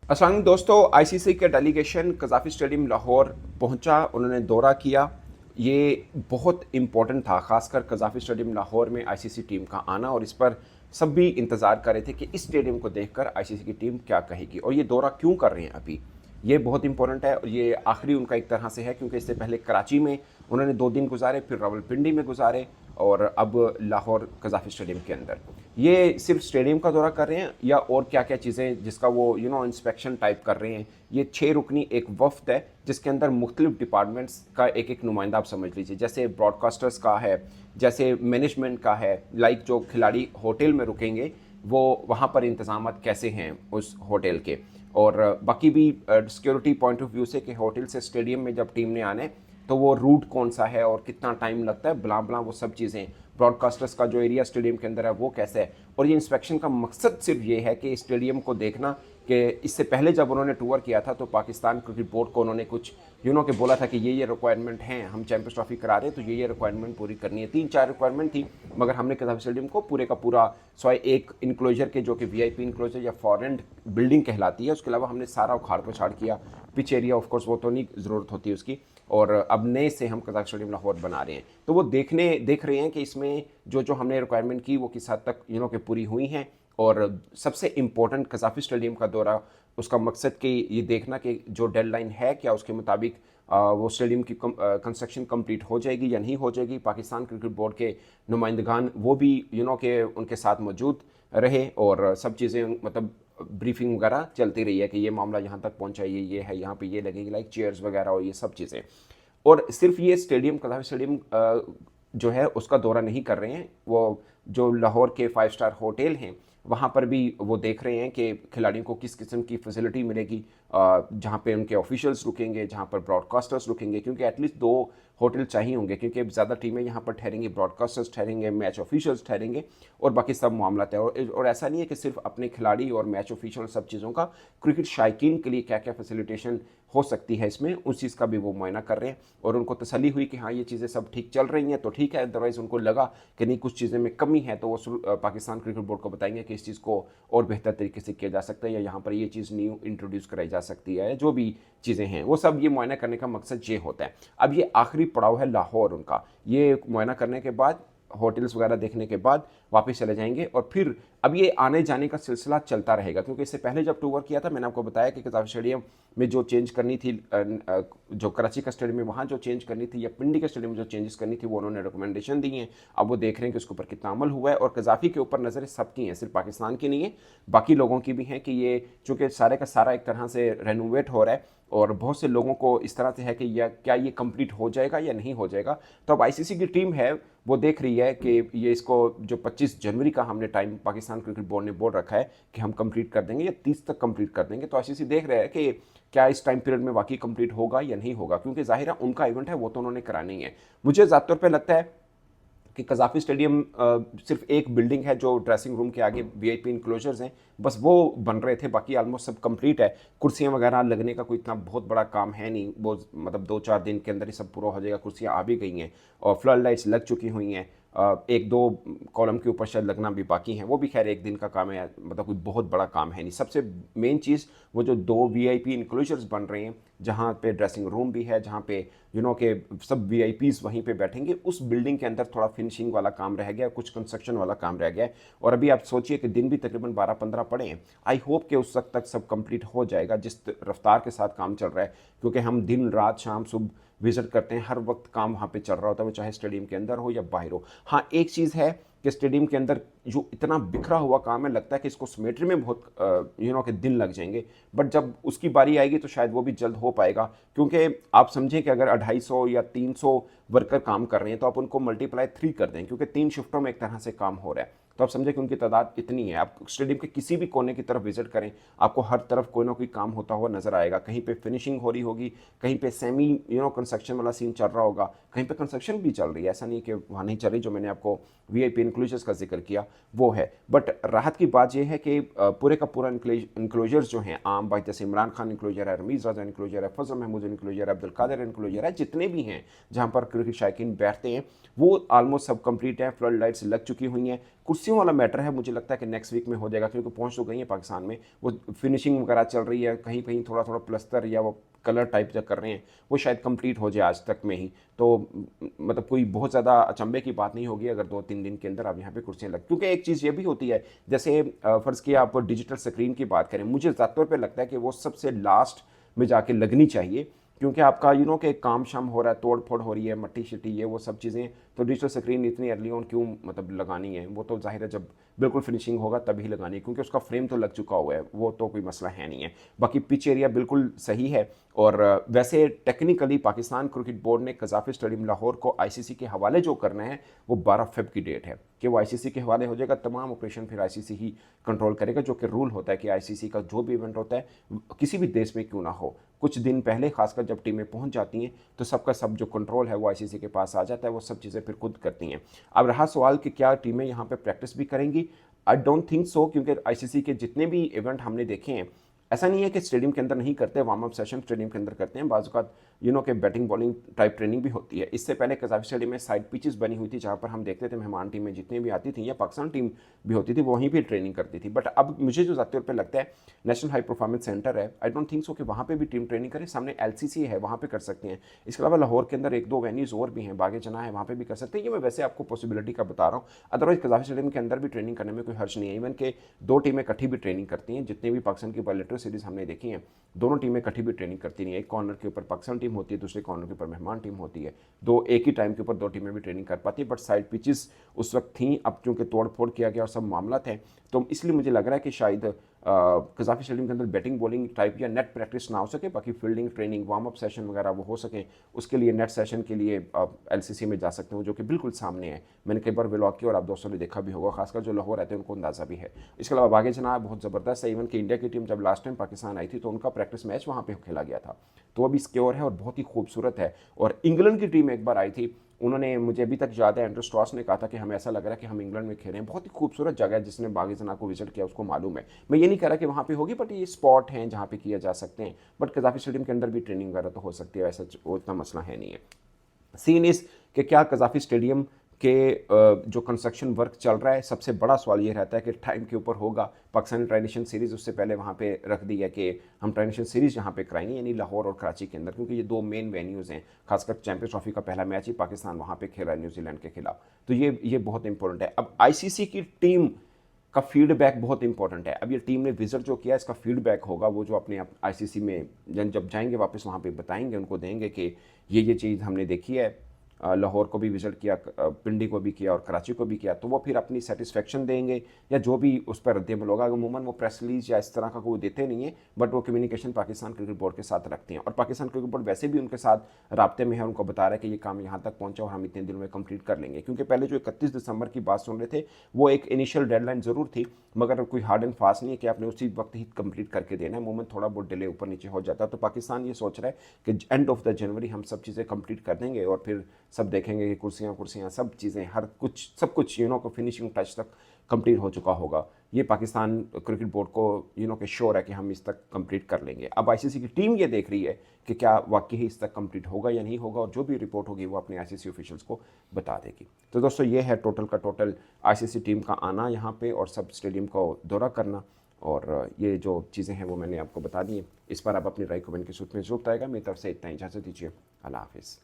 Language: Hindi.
अस्सलाम वालेकुम दोस्तों, आईसीसी के डेलीगेशन कज़ाफ़ी स्टेडियम लाहौर पहुंचा। उन्होंने दौरा किया। ये बहुत इम्पोर्टेंट था, ख़ासकर कज़ाफ़ी स्टेडियम लाहौर में आईसीसी टीम का आना। और इस पर सब भी इंतज़ार कर रहे थे कि इस स्टेडियम को देखकर आईसीसी की टीम क्या कहेगी और ये दौरा क्यों कर रहे हैं अभी। ये बहुत इंपॉर्टेंट है और ये आखिरी उनका एक तरह से है, क्योंकि इससे पहले कराची में उन्होंने 2 दिन गुजारे, फिर रावलपिंडी में गुजारे और अब लाहौर कज़ाफ़ी स्टेडियम के अंदर। ये सिर्फ स्टेडियम का दौरा कर रहे हैं या और क्या क्या चीज़ें जिसका वो इंस्पेक्शन टाइप कर रहे हैं। ये 6 रुकनी एक वफ्द है जिसके अंदर मुख्तलिफ डिपार्टमेंट्स का एक एक नुमाइंदा आप समझ लीजिए, जैसे ब्रॉडकास्टर्स का है, जैसे मैनेजमेंट का है, लाइक जो खिलाड़ी होटल में रुकेंगे वो वहाँ पर इंतजाम कैसे हैं उस होटल के, और बाकी भी सिक्योरिटी पॉइंट ऑफ व्यू से कि होटल से स्टेडियम में जब टीम ने आना है तो वो रूट कौन सा है और कितना टाइम लगता है, बला बला वो सब चीज़ें। ब्रॉडकास्टर्स का जो एरिया स्टेडियम के अंदर है वो कैसे है। और ये इंस्पेक्शन का मकसद सिर्फ ये है कि स्टेडियम को देखना कि इससे पहले जब उन्होंने टूर किया था तो पाकिस्तान क्रिकेट बोर्ड को उन्होंने कुछ के बोला था कि ये रिक्वायरमेंट हैं, हम चैंपियंस ट्रॉफी करा रहे हैं तो ये रिक्वायरमेंट पूरी करनी है। 3-4 रिक्वायरमेंट थी, मगर हमने कज़ाफ़ी स्टेडियम को पूरे का पूरा सॉय एक इंक्लोजर के जो कि वीआईपी इंक्लोजर या फॉरेन बिल्डिंग कहलाती है, उसके अलावा हमने सारा उखाड़ पछाड़ किया। पिच एरिया ऑफ कोर्स वो तो नहीं ज़रूरत होती उसकी, और अब नए से हम कज़ाक़ स्टेडियम लाहौर बना रहे हैं। तो वो देख रहे हैं कि इसमें जो जो हमने रिक्वायरमेंट की वो किस हद तक कि पूरी हुई हैं। और सबसे इम्पोर्टेंट कज़ाफ़ी स्टेडियम का दौरा, उसका मकसद कि ये देखना कि जो डेडलाइन है क्या उसके मुताबिक वो स्टेडियम की कंस्ट्रक्शन कंप्लीट हो जाएगी या नहीं हो जाएगी। पाकिस्तान क्रिकेट बोर्ड के नुमाइंदगान वो भी के उनके साथ मौजूद रहे और सब चीज़ें मतलब ब्रीफिंग वगैरह चलती रही है कि ये मामला यहाँ तक पहुँचा, ये है, यहाँ पे ये लगेगी, लाइक चेयर्स वगैरह और ये सब चीज़ें। और सिर्फ ये स्टेडियम कज़ाफ़ी स्टेडियम जो है उसका दौरा नहीं कर रहे हैं, वो जो लाहौर के 5 स्टार होटल हैं वहाँ पर भी वो देख रहे हैं कि खिलाड़ियों को किस किस्म की फैसिलिटी मिलेगी, जहाँ पे उनके ऑफिशियल्स रुकेंगे, जहाँ पर ब्रॉडकास्टर्स रुकेंगे, क्योंकि एटलीस्ट 2 होटल चाहिए होंगे, क्योंकि ज़्यादा टीमें यहाँ पर ठहरेंगी, ब्रॉडकास्टर्स ठहरेंगे, मैच ऑफिशियल्स ठहरेंगे और बाकी सब मामला है। और ऐसा नहीं है कि सिर्फ अपने खिलाड़ी और मैच ऑफिशियल सब चीज़ों का, क्रिकेट शायकीन के लिए क्या क्या फैसिलिटेशन हो सकती है इसमें, उस चीज़ का भी वो मुआयना कर रहे हैं। और उनको तसल्ली हुई कि हाँ ये चीज़ें सब ठीक चल रही हैं तो ठीक है, अदरवाइज़ उनको लगा कि नहीं कुछ चीज़ें में कमी है तो वो पाकिस्तान क्रिकेट बोर्ड को बताएंगे कि इस चीज़ को और बेहतर तरीके से किया जा सकता है या यहाँ पर ये चीज़ न्यू इंट्रोड्यूस कराई जा सकती है, जो भी चीज़ें हैं वो सब ये मुआयना करने का मकसद ये होता है। अब ये आखिरी पड़ाव है लाहौर उनका, ये मुआयना करने के बाद होटल्स वगैरह देखने के बाद वापस चले जाएंगे और फिर अब ये आने जाने का सिलसिला चलता रहेगा, क्योंकि इससे पहले जब टूर किया था मैंने आपको बताया कि कज़ाफ़ी स्टेडियम में जो चेंज करनी थी, जो कराची का स्टेडियम में वहाँ जो चेंज करनी थी या पिंडी के स्टेडियम में जो चेंजेस करनी थी वो उन्होंने रिकमेंडेशन दी हैं। अब वो देख रहे हैं कि उसके ऊपर कितना अमल हुआ है। और कज़ाफ़ी के ऊपर नज़रें सबकी हैं, सिर्फ पाकिस्तान की नहीं है, बाकी लोगों की भी हैं कि ये चूँकि सारे का सारा एक तरह से रेनोवेट हो रहा है और बहुत से लोगों को इस तरह से है कि यह क्या ये कंप्लीट हो जाएगा या नहीं हो जाएगा। तो अब आईसीसी की टीम है वो देख रही है कि ये इसको जो 25 जनवरी का हमने टाइम पाकिस्तान क्रिकेट बोर्ड ने बोल रखा है कि हम कंप्लीट कर देंगे या 30 तक कंप्लीट कर देंगे, तो आईसीसी देख रहे हैं कि क्या इस टाइम पीरियड में वाकई कंप्लीट होगा या नहीं होगा, क्योंकि जाहिर है उनका इवेंट है वो तो उन्होंने कराना ही है। मुझे ज़्यादा तौर पर लगता है कि कज़ाफ़ी स्टेडियम सिर्फ एक बिल्डिंग है जो ड्रेसिंग रूम के आगे वीआईपी इंक्लोजर्स हैं, बस वो बन रहे थे, बाकी ऑलमोस्ट सब कंप्लीट है। कुर्सियां वगैरह लगने का कोई इतना बहुत बड़ा काम है नहीं, वो मतलब 2-4 दिन के अंदर ही सब पूरा हो जाएगा। कुर्सियां आ भी गई हैं और फ्लड लाइट्स लग चुकी हुई हैं, 1-2 कॉलम के ऊपर शायद लगना भी बाकी हैं, वो भी खैर एक दिन का काम है, मतलब कोई बहुत बड़ा काम है नहीं। सबसे मेन चीज़ वो जो 2 वीआईपी इंक्लोजर्स बन रहे हैं जहाँ पे ड्रेसिंग रूम भी है, जहाँ पे के सब वीआईपीज वहीं पे बैठेंगे, उस बिल्डिंग के अंदर थोड़ा फिनिशिंग वाला काम रह गया, कुछ कंस्ट्रक्शन वाला काम रह गया है। और अभी आप सोचिए कि दिन भी तकरीबन 12-15 पड़े हैं। आई होप कि उस वक्त तक सब कंप्लीट हो जाएगा जिस रफ्तार के साथ काम चल रहा है, क्योंकि हम दिन रात शाम सुबह विजिट करते हैं, हर वक्त काम वहाँ पे चल रहा होता है, वो चाहे स्टेडियम के अंदर हो या बाहर हो। हाँ एक चीज़ है कि स्टेडियम के अंदर जो इतना बिखरा हुआ काम है, लगता है कि इसको समेटने में बहुत के दिन लग जाएंगे, बट जब उसकी बारी आएगी तो शायद वो भी जल्द हो पाएगा। क्योंकि आप समझें कि अगर 250 या 300 वर्कर काम कर रहे हैं तो आप उनको मल्टीप्लाई 3 कर दें, क्योंकि 3 शिफ्टों में एक तरह से काम हो रहा है, तो आप समझें कि उनकी तादाद इतनी है। आप स्टेडियम के किसी भी कोने की तरफ विजिट करें, आपको हर तरफ कोई ना कोई काम होता हुआ नजर आएगा। कहीं पे फिनिशिंग हो रही होगी, कहीं पे सेमी कंस्ट्रक्शन वाला सीन चल रहा होगा, कहीं पे कंस्ट्रक्शन भी चल रही है, ऐसा नहीं कि वहाँ नहीं चल रही। जो मैंने आपको वीआईपी इंक्लूजर्स का जिक्र किया वो है। बट राहत की बात यह है कि पूरे का पूरा इंक्लोजर्स जो हैं आम बात, जैसे इमरान खान इंक्लोजर है, रमीज़ राजा इंक्लोजर है, फजल महमूद इंक्लोजर है, अब्दुल कादिर इंक्लोजर है, जितने भी हैं जहाँ पर क्रिकेट शायकीन बैठते हैं वो ऑलमोस्ट सब कंप्लीट है। फ्लड लाइट्स लग चुकी हुई हैं, कुर्सी कुर्सियों वाला मैटर है, मुझे लगता है कि नेक्स्ट वीक में हो जाएगा, क्योंकि पहुंच तो गई है पाकिस्तान में, वो फिनिशिंग वगैरह चल रही है, कहीं कहीं थोड़ा थोड़ा प्लस्तर या वो कलर टाइप जो कर रहे हैं वो शायद कंप्लीट हो जाए आज तक में ही। तो मतलब कोई बहुत ज़्यादा अचंभे की बात नहीं होगी अगर 2-3 दिन के अंदर अब यहाँ पे कुर्सियाँ लग, क्योंकि एक चीज़ ये भी होती है, जैसे फ़र्ज़ किया आप डिजिटल स्क्रीन की बात करें, मुझे ज़्यादा तौर पर लगता है कि वो सबसे लास्ट में जाके लगनी चाहिए, क्योंकि आपका कि काम शाम हो रहा है, तोड़ फोड़ हो रही है, मट्टी शिट्टी ये वो सब चीज़ें, तो डिजिटल स्क्रीन इतनी अर्ली ऑन क्यों मतलब लगानी है, वो तो जाहिर है जब बिल्कुल फिनिशिंग होगा तभी लगानी है, क्योंकि उसका फ्रेम तो लग चुका हुआ है, वो तो कोई मसला है नहीं है। बाकी पिच एरिया बिल्कुल सही है। और वैसे टेक्निकली पाकिस्तान क्रिकेट बोर्ड ने कज़ाफ़ी स्टेडियम लाहौर को आईसीसी के हवाले जो करना है वो 12 फ़रवरी की डेट है कि वो आईसीसी के हवाले हो जाएगा, तमाम ऑपरेशन फिर आईसीसी ही कंट्रोल करेगा, जो कि रूल होता है कि आईसीसी का जो भी इवेंट होता है किसी भी देश में क्यों ना हो, कुछ दिन पहले खासकर जब टीमें पहुंच जाती हैं तो सबका सब जो कंट्रोल है वो आईसीसी के पास आ जाता है, वो सब चीज़ें फिर खुद करती हैं। अब रहा सवाल कि क्या टीमें यहाँ पे प्रैक्टिस भी करेंगी, आई डोंट थिंक सो, क्योंकि आईसीसी के जितने भी इवेंट हमने देखे हैं ऐसा नहीं है कि स्टेडियम के अंदर नहीं करते, वार्म अप सेशन स्टेडियम के अंदर करते हैं, बाज़ औक़ात के बैटिंग बॉलिंग टाइप ट्रेनिंग भी होती है। इससे पहले कज़ाफ़ी स्टेडियम में साइड पिचेस बनी हुई थी जहाँ पर हम देखते थे मेहमान टीमें जितनी भी आती थी या पाकिस्तान टीम भी होती थी वहीं भी ट्रेनिंग करती थी। बट अब मुझे जो ज़्यादा तौर पर लगता है नेशनल हाई परफॉर्मेंस सेंटर है, आई डोंट थिंक सो कि वहाँ पर भी टीम ट्रेनिंग करे, सामने एलसीसी है वहाँ पर कर सकते हैं। इसके अलावा लाहौर के अंदर 1-2 वेन्यूज़ और भी हैं, बागे जना है वहाँ पर भी कर सकते हैं। ये मैं वैसे आपको पॉसिबिलिटी का बता रहा हूँ, अदरवाइज कज़ाफ़ी स्टेडियम के अंदर भी ट्रेनिंग करने में कोई हर्ज नहीं है। इवन के 2 टीमें इकट्ठी भी ट्रेनिंग करती हैं, जितने भी पाकिस्तान की बायलैटरल सीरीज़ हमने देखी हैं दोनों टीमें इकट्ठी भी ट्रेनिंग करती नहीं है, एक कॉर्नर के ऊपर पाकिस्तान टीम होती है, दूसरे कॉर्नर के ऊपर मेहमान टीम होती है, दो एक ही टाइम के ऊपर 2 टीमें भी ट्रेनिंग कर पाती है। बट साइड पिचेस उस वक्त थी, अब चूंकि तोड़ फोड़ किया गया और सब मामला थे, तो इसलिए मुझे लग रहा है कि शायद कज़ाफ़ी स्टेडियम के अंदर बैटिंग बॉलिंग टाइप या नेट प्रैक्टिस ना हो सके, बाकी fielding training warm up session वगैरह वो हो सके, उसके लिए नेट सेशन के लिए एलसीसी में जा सकते हो, जो कि बिल्कुल सामने है। मैंने कई बार व्लॉग किया और आप दोस्तों ने देखा भी होगा, खासकर जो लाहौर रहते हैं उनको अंदाज़ा भी है। इसके अलावा बागे जनाब बहुत ज़बरदस्त है, इवन कि इंडिया की टीम जब लास्ट टाइम पाकिस्तान आई थी तो उनका प्रैक्टिस मैच वहाँ पर खेला गया था, तो अभी सिक्योर है और बहुत ही खूबसूरत है। और इंग्लैंड की टीम एक बार आई थी, उन्होंने, मुझे अभी तक याद है, एंड्रू स्ट्रॉस ने कहा था कि हमें ऐसा लग रहा है कि हम इंग्लैंड में खेल रहे हैं। बहुत ही खूबसूरत जगह है, जिसने बागी जना को विजिट किया उसको मालूम है। मैं ये नहीं कह रहा कि वहाँ पे होगी, बट ये स्पॉट हैं जहाँ पे किया जा सकते हैं। बट कज़ाफ़ी स्टेडियम के अंदर भी ट्रेनिंग वगैरह तो हो सकती है, ऐसा उतना मसला है नहीं है। सीन इस कि क्या कज़ाफ़ी स्टेडियम के जो कंस्ट्रक्शन वर्क चल रहा है, सबसे बड़ा सवाल ये रहता है कि टाइम के ऊपर होगा। पाकिस्तान ट्राई सीरीज़ उससे पहले वहाँ पे रख दी है कि हम ट्राई सीरीज़ यहाँ पे कराएंगे, यानी लाहौर और कराची के अंदर, क्योंकि ये 2 मेन वेन्यूज़ हैं। खासकर चैंपियंस ट्रॉफी का पहला मैच ही पाकिस्तान वहाँ पे खेला है न्यूजीलैंड के खिलाफ, तो ये बहुत इंपॉर्टेंट है। अब आईसीसी की टीम का फीडबैक बहुत इंपॉर्टेंट है। अब ये टीम ने विजिट जो किया, इसका फीडबैक होगा, वो जो अपने आईसीसी में जब जाएंगे वापस वहाँ पे बताएंगे, उनको देंगे कि ये चीज़ हमने देखी है। लाहौर को भी विजिट किया, पिंडी को भी किया और कराची को भी किया, तो वो फिर अपनी सेटिस्फेक्शन देंगे या जो भी उस पर रद्द-ए-अमल होगा। अमूमन वो प्रेस रिलीज या इस तरह का कोई देते नहीं है, बट वो कम्युनिकेशन पाकिस्तान क्रिकेट बोर्ड के साथ रखते हैं, और पाकिस्तान क्रिकेट बोर्ड वैसे भी उनके साथ राब्ते में है, उनको बता रहा है कि ये काम यहाँ तक पहुँचा और हम इतने दिनों में कंप्लीट कर लेंगे। क्योंकि पहले जो 31 दिसंबर की बात सुन रहे थे, वो एक इनिशियल डेडलाइन ज़रूर थी, मगर कोई हार्ड एंड फास्ट नहीं है कि आपने उसी वक्त ही कंप्लीट करके देना है। अमूमन थोड़ा बहुत डिले ऊपर नीचे हो जाता है, तो पाकिस्तान ये सोच रहा है कि एंड ऑफ द जनवरी हम सब चीज़ें कंप्लीट कर देंगे और फिर सब देखेंगे कि कुर्सियाँ सब चीज़ें हर कुछ सब कुछ को फिनिशिंग टच तक कंप्लीट हो चुका होगा। ये पाकिस्तान क्रिकेट बोर्ड को के श्योर है कि हम इस तक कंप्लीट कर लेंगे। अब आईसीसी की टीम ये देख रही है कि क्या वाकई ही इस तक कंप्लीट होगा या नहीं होगा, और जो भी रिपोर्ट होगी वो अपने आईसीसी ऑफिशियल्स को बता देगी। तो दोस्तों ये है टोटल का टोटल आईसीसी टीम का आना यहाँ पे और सब स्टेडियम का दौरा करना, और ये जो चीज़ें हैं वो मैंने आपको बता दी हैं। इस पर आप अपनी राय कमेंट के सूत्र में जरूर बताएगा। मेरी तरफ से इतना ही, इजाज़त दीजिए, अल्लाह हाफिज़।